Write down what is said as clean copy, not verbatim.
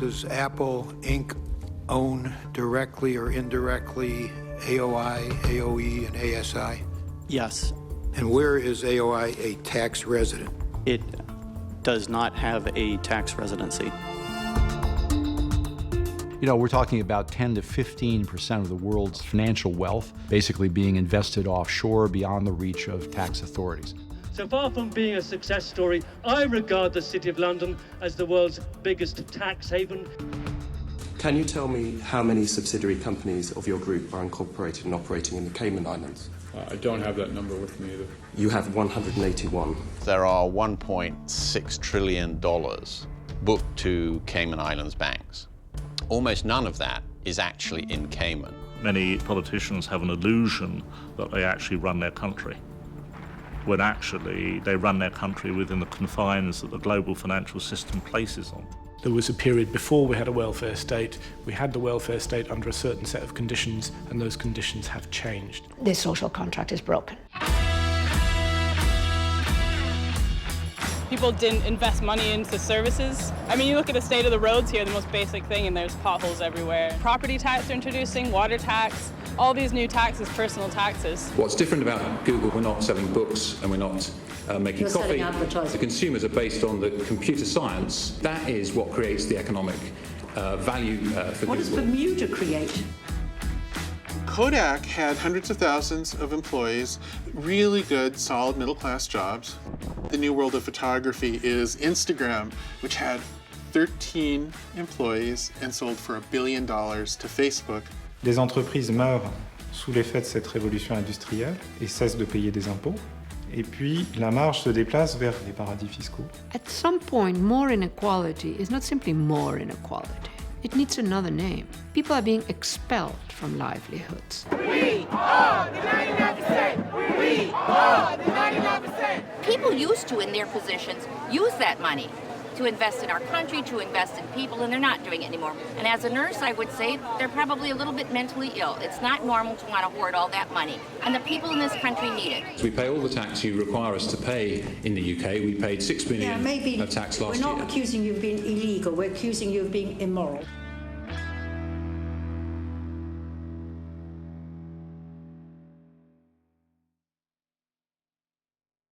Does Apple Inc. own directly or indirectly AOI, AOE, and ASI? Yes. And where is AOI a tax resident? It does not have a tax residency. You know, we're talking about 10 to 15% of the world's financial wealth basically being invested offshore beyond the reach of tax authorities. So far from being a success story, I regard the City of London as the world's biggest tax haven. Can you tell me how many subsidiary companies of your group are incorporated and operating in the Cayman Islands? I don't have that number with me either. You have 181. There are $1.6 trillion booked to Cayman Islands banks. Almost none of that is actually in Cayman. Many politicians have an illusion that they actually run their country, when actually they run their country within the confines that the global financial system places on. There was a period before we had a welfare state. We had the welfare state under a certain set of conditions, and those conditions have changed. This social contract is broken. People didn't invest money into services. I mean, you look at the state of the roads here, the most basic thing, and there's potholes everywhere. Property tax they're introducing, water tax, all these new taxes, personal taxes. What's different about Google, we're not selling books and we're not making coffee. The consumers are based on the computer science. That is what creates the economic value for Google. What does Bermuda create? Kodak had hundreds of thousands of employees, really good, solid middle-class jobs. The new world of photography is Instagram, which had 13 employees and sold for $1 billion to Facebook. Des entreprises meurent sous l'effet de cette révolution industrielle et cessent de payer des impôts. Et puis, la marge se déplace vers les paradis fiscaux. At some point, more inequality is not simply more inequality. It needs another name. People are being expelled from livelihoods. We are the 99%! We are the 99%! People used to, in their positions, use that money to invest in our country, to invest in people, and they're not doing it anymore. And as a nurse, I would say they're probably a little bit mentally ill. It's not normal to want to hoard all that money. And the people in this country need it. We pay all the tax you require us to pay in the UK. We paid $6 billion of tax last year. We're not accusing you of being illegal, we're accusing you of being immoral.